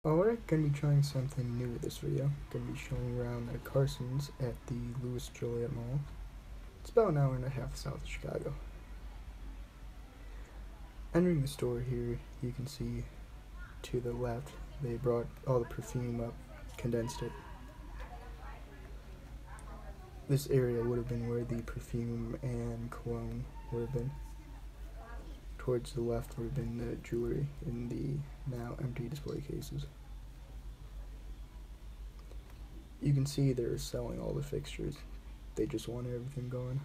Alright, gonna be trying something new with this video. Gonna be showing around at Carson's at the Joliet Mall. It's about an hour and a half south of Chicago. Entering the store here, you can see to the left, they brought all the perfume up, condensed it. This area would have been where the perfume and cologne would have been. Towards the left would have been the jewelry in the now empty display cases. You can see they're selling all the fixtures. They just wanted everything gone.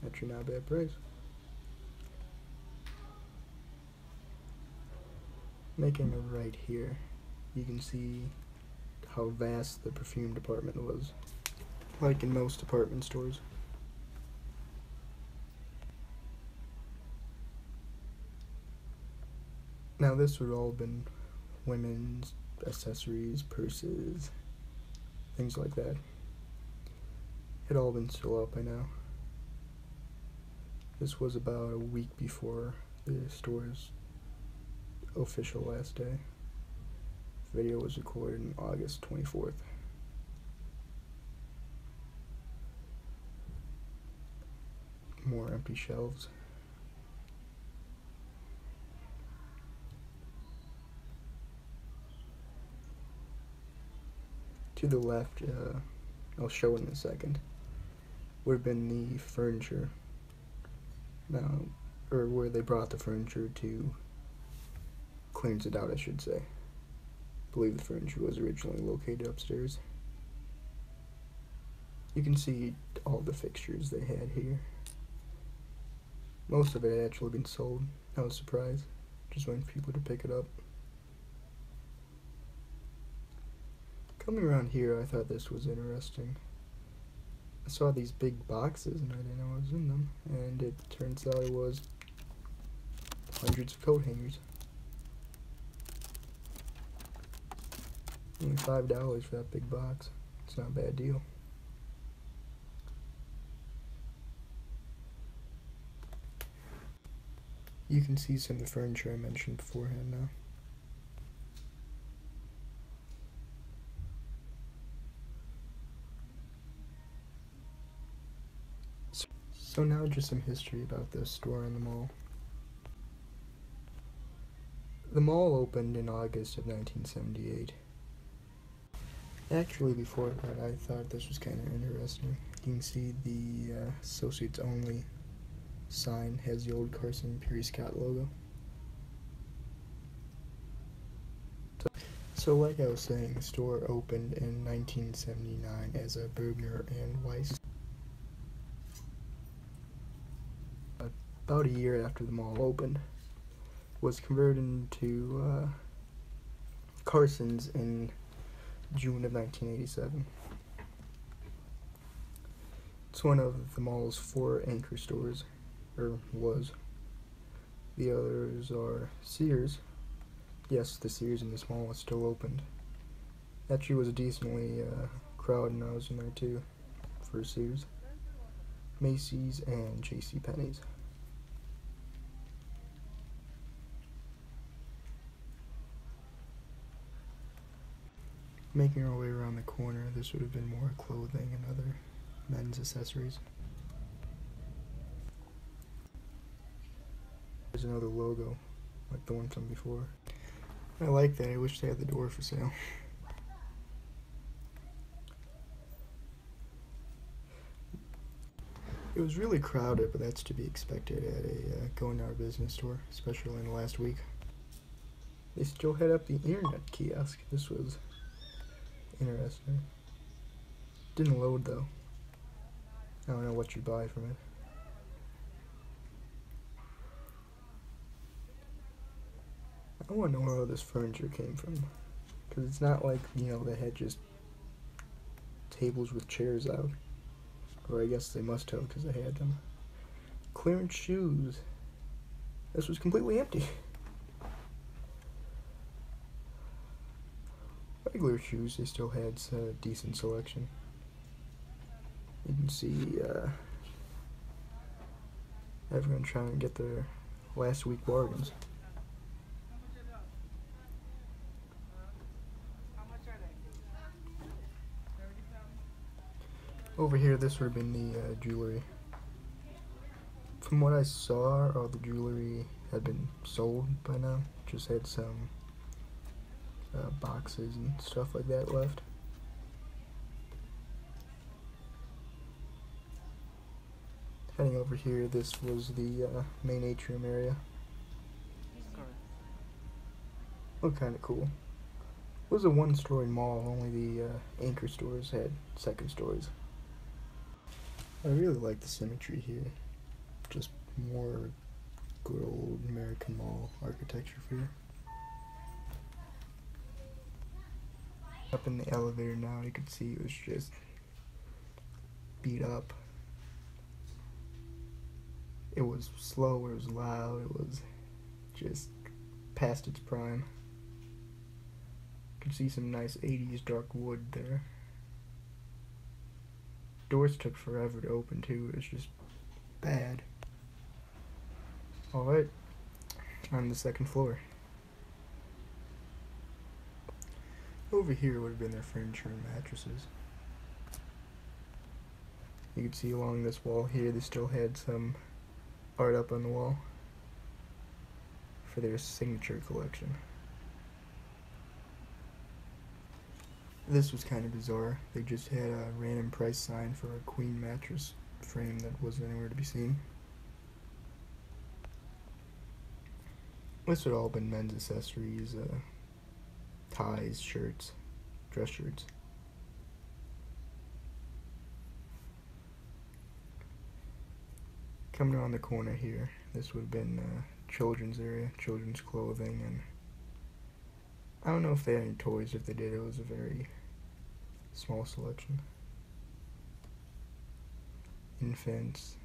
Actually, not a bad price. Making a right here, you can see how vast the perfume department was, like in most department stores. Now this would all have been women's accessories, purses, things like that. It all been still out by now. This was about a week before the store's official last day. The video was recorded on August 24th. More empty shelves. To the left, I'll show in a second, would have been the furniture. Now, or where they brought the furniture to clearance it out, I should say. I believe the furniture was originally located upstairs. You can see all the fixtures they had here. Most of it had actually been sold. I was surprised. Just waiting for people to pick it up. Coming around here, I thought this was interesting. I saw these big boxes and I didn't know what was in them, and it turns out it was hundreds of coat hangers. Only $5 for that big box. It's not a bad deal. You can see some of the furniture I mentioned beforehand now. So now just some history about this store in the mall. The mall opened in August of 1978. Actually, before that, I thought this was kind of interesting. You can see the Associates Only sign has the old Carson Pirie Scott logo. So like I was saying, the store opened in 1979 as a Bergner and Weiss. About a year after the mall opened, was converted into Carson's in June of 1987. It's one of the mall's 4 anchor stores, or was. The others are Sears. Yes, the Sears in this mall is still opened. Actually was decently crowded when I was in there too, for Sears. Macy's and JCPenney's. Making our way around the corner, this would have been more clothing and other men's accessories. There's another logo, like the one from before. I like that. I wish they had the door for sale. It was really crowded, but that's to be expected at a going out of business store, especially in the last week. They still had up the internet kiosk. This was interesting. Didn't load though. I don't know what you buy from it. I want to know where all this furniture came from, because it's not like, you know, they had just tables with chairs out, or I guess they must have because they had them. Clearance shoes. This was completely empty. Regular shoes, they still had a decent selection. You can see everyone trying to get their last week bargains. Over here, this would have been the jewelry. From what I saw, all the jewelry had been sold by now. Just had some boxes and stuff like that left. Heading over here, this was the main atrium area. Looked kind of cool. It was a one-story mall, only the anchor stores had second stories. I really like the symmetry here. Just more good old American mall architecture for you. Up in the elevator now, you can see it was just beat up. It was slow, it was loud, it was just past its prime. You can see some nice 80s dark wood there. Doors took forever to open too, it was just bad. Alright, on the second floor. Over here would have been their furniture and mattresses. You can see along this wall here, they still had some art up on the wall for their signature collection. This was kind of bizarre. They just had a random price sign for a queen mattress frame that wasn't anywhere to be seen. This would all been men's accessories, ties, shirts, dress shirts. Coming around the corner here, this would have been children's area, children's clothing, and I don't know if they had any toys. If they did, it was a very small selection. Infants,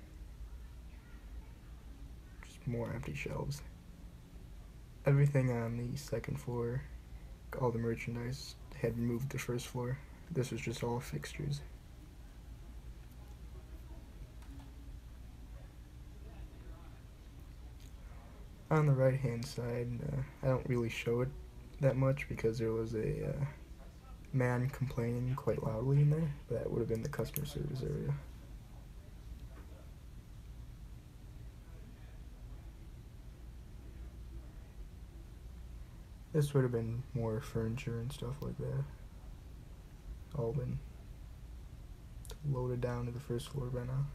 just more empty shelves. Everything on the second floor, all the merchandise had moved to the first floor. This was just all fixtures. On the right hand side, I don't really show it that much because there was a man complaining quite loudly in there. That would have been the customer service area. This would have been more furniture and stuff like that. All been loaded down to the first floor by now.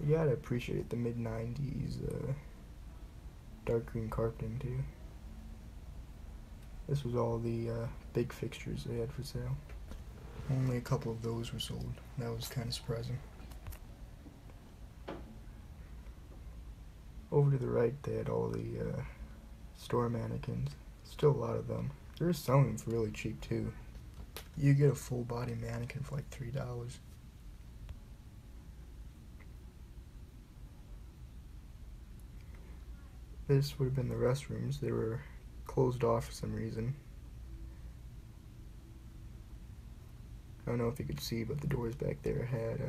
You gotta appreciate the mid-90s dark green carpeting too. This was all the big fixtures they had for sale. Only a couple of those were sold. That was kind of surprising. Over to the right, they had all the store mannequins. Still a lot of them. They were selling them for really cheap too. You get a full body mannequin for like $3. This would have been the restrooms. They were closed off for some reason. I don't know if you could see, but the doors back there had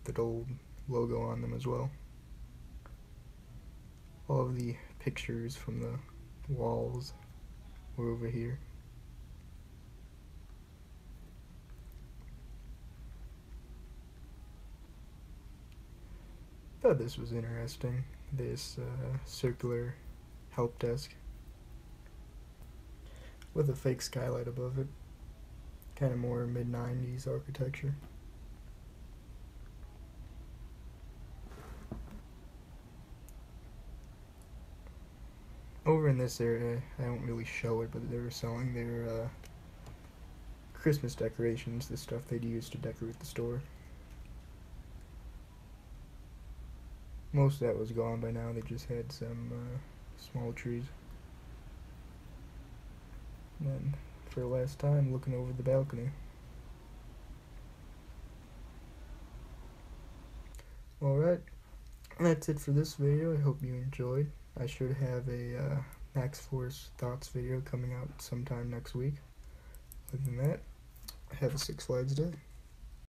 the old logo on them as well. All of the pictures from the walls were over here. Thought this was interesting. This circular help desk with a fake skylight above it. Kind of more mid-90s architecture. Over in this area, I don't really show it, but they were selling their Christmas decorations, the stuff they'd use to decorate the store. Most of that was gone by now. They just had some small trees. And then, for the last time, looking over the balcony. Alright, that's it for this video. I hope you enjoyed. I should have a Max Force Thoughts video coming out sometime next week. Other than that, have a Six Flags Day.